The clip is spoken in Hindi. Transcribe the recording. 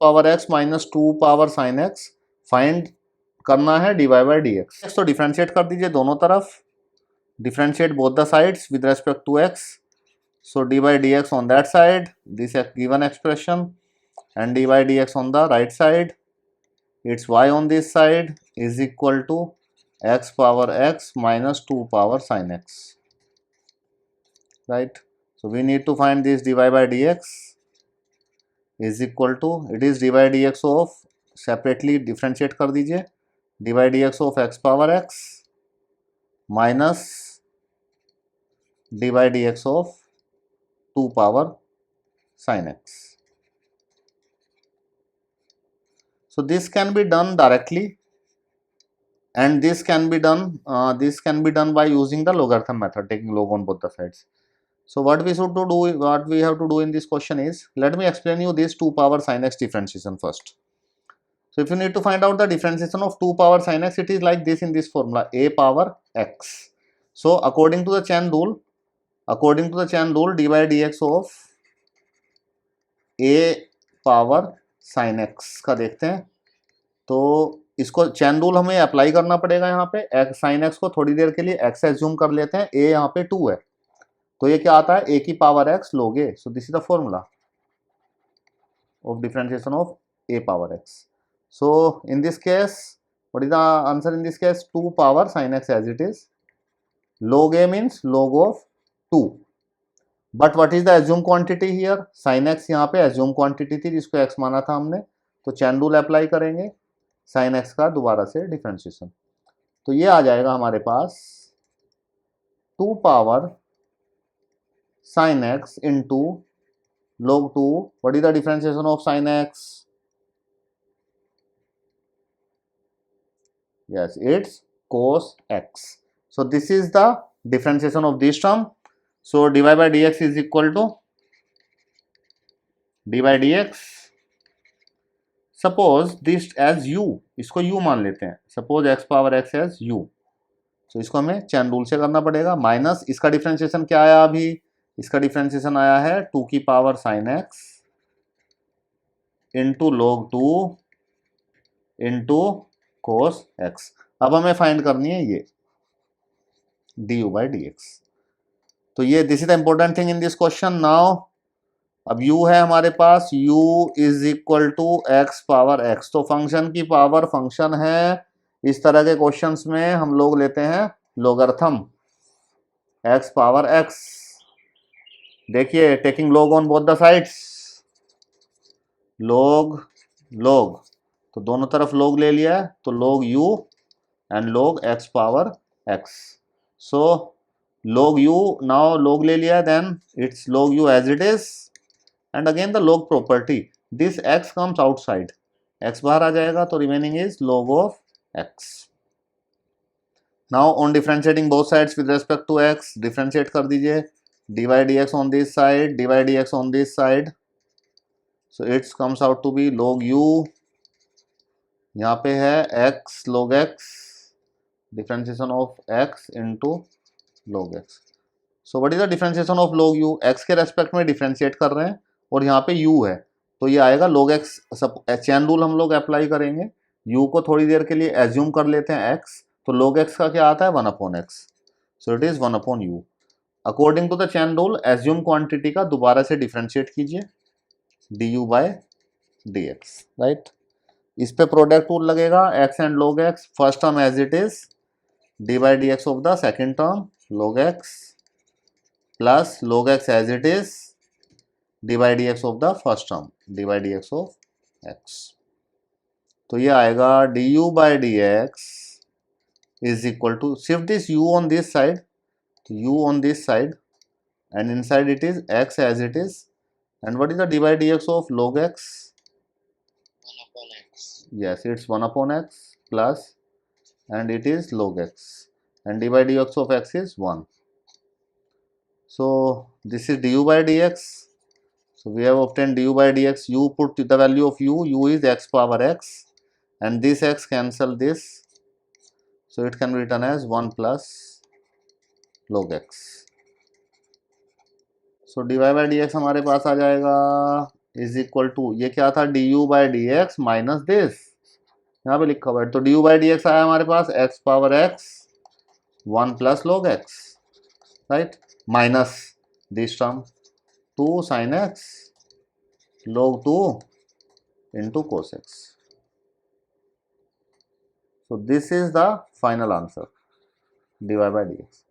Power x minus 2 power sine x find करना है dy बाई डी एक्स। तो डिफ्रेंशिएट कर दीजिए दोनों तरफ, differentiate both the sides with respect to x। So dy by dx on that side, this given expression, and dy by dx on the right side, its y on this side is equal to x power x minus 2 power sin x, right? So we need to find this dy by dx is equal to, it is dy by dx of, separately differentiate कर दीजिए, dy by dx of x power x minus dy by dx of 2 power sin x. So this can be done directly, and this can be done by using the logarithm method, taking log on both the sides. So what we have to do in this question is, let me explain you this 2 power sin x differentiation first. So if you need to find out the differentiation of 2 power sin x, it is like this in this formula, a power x. So according to the chain rule, dy by dx of a power sin x का देखते हैं। तो इसको चैन रूल हमें अप्लाई करना पड़ेगा। यहाँ पे एक्स साइन एक्स को थोड़ी देर के लिए एक्स एज्यूम कर लेते हैं, ए यहाँ पे 2 है, तो ये क्या आता है, ए की पावर एक्स लोगे। So this is the formula of differentiation of a power X. So in this case what is the answer in this case, 2 power sine X as it is, log a means log of 2, but what is the assume quantity here, sine X यहाँ पे एज्यूम क्वांटिटी थी जिसको एक्स माना था हमने, तो चैन रूल अप्लाई करेंगे, साइन एक्स का दोबारा से डिफरेंशिएशन, तो ये आ जाएगा हमारे पास 2 power sine x into log 2, what is the differentiation of sine x, yes it's cos x. So this is the differentiation of this term. So dy by dx is equal to dy by dx, suppose this as u, इसको u मान लेते हैं, suppose x power x as u, so इसको हमें चैन रूल से करना पड़ेगा, माइनस इसका डिफरेंशिएशन क्या आया, अभी इसका डिफरेंशिएशन आया है 2 की power sine x into log 2 into cos x। अब हमें फाइंड करनी है ये du by dx। तो ये this is the important thing in this question. Now अब u है हमारे पास, u is equal to x power x, तो फंक्शन की पावर फंक्शन है, इस तरह के क्वेश्चंस में हम लोग लेते हैं लोगरिथम x पावर x। देखिए taking log on both the sides, log log, तो दोनों तरफ log ले लिया है, तो log u and log x power x। So log u, now log ले लिया, then it's log u as it is, and again the log property, this x comes outside, x बाहर आ जाएगा, तो remaining is log of x। now on differentiating both sides with respect to x, differentiate कर दीजिए, dy dx on this side, dy dx on this side, so it comes out to be log u, यहाँ पे है x log x, differentiation of x into log x। So what is the differentiation of log u, x के रेस्पेक्ट में डिफरेंशिएट कर रहे हैं और यहाँ पे u है, तो ये आएगा log x। सब चैन रूल हम लोग अप्लाई करेंगे, u को थोड़ी देर के लिए एज्यूम कर लेते हैं x, तो log x का क्या आता है 1 upon x, so it is 1 upon u। According to the chain rule assume quantity का दोबारा से डिफरेंशिएट कीजिए, du बाय dx, राइट। इस पे प्रोडक्ट रूल लगेगा, x and log x, first term as it is, dy by dx of the second term log x plus log x as it is, dy by dx of the first term, dy by dx of x। तो ये आएगा du by dx is equal to, shift this u on this side, तो u on this side, and inside it is x as it is, and what is the dy by dx of log x? 1 upon x. Yes, it's 1 upon x plus, and it is log x, and dy by dx of x is 1. So this is du by dx, so we have obtained du by dx, u put the value of u is x power x, and this x cancel this, so it can be written as 1 plus log x। so dy by dx हमारे पास आ जाएगा इज इक्वल टू, ये क्या था, d u by D x minus this, यहाँ पे लिखा हुआ है, तो d u by D x आया हमारे पास x power x 1 plus log x, right, minus this term 2 sin x log 2 into cos x. So this is the final answer, dy by dx.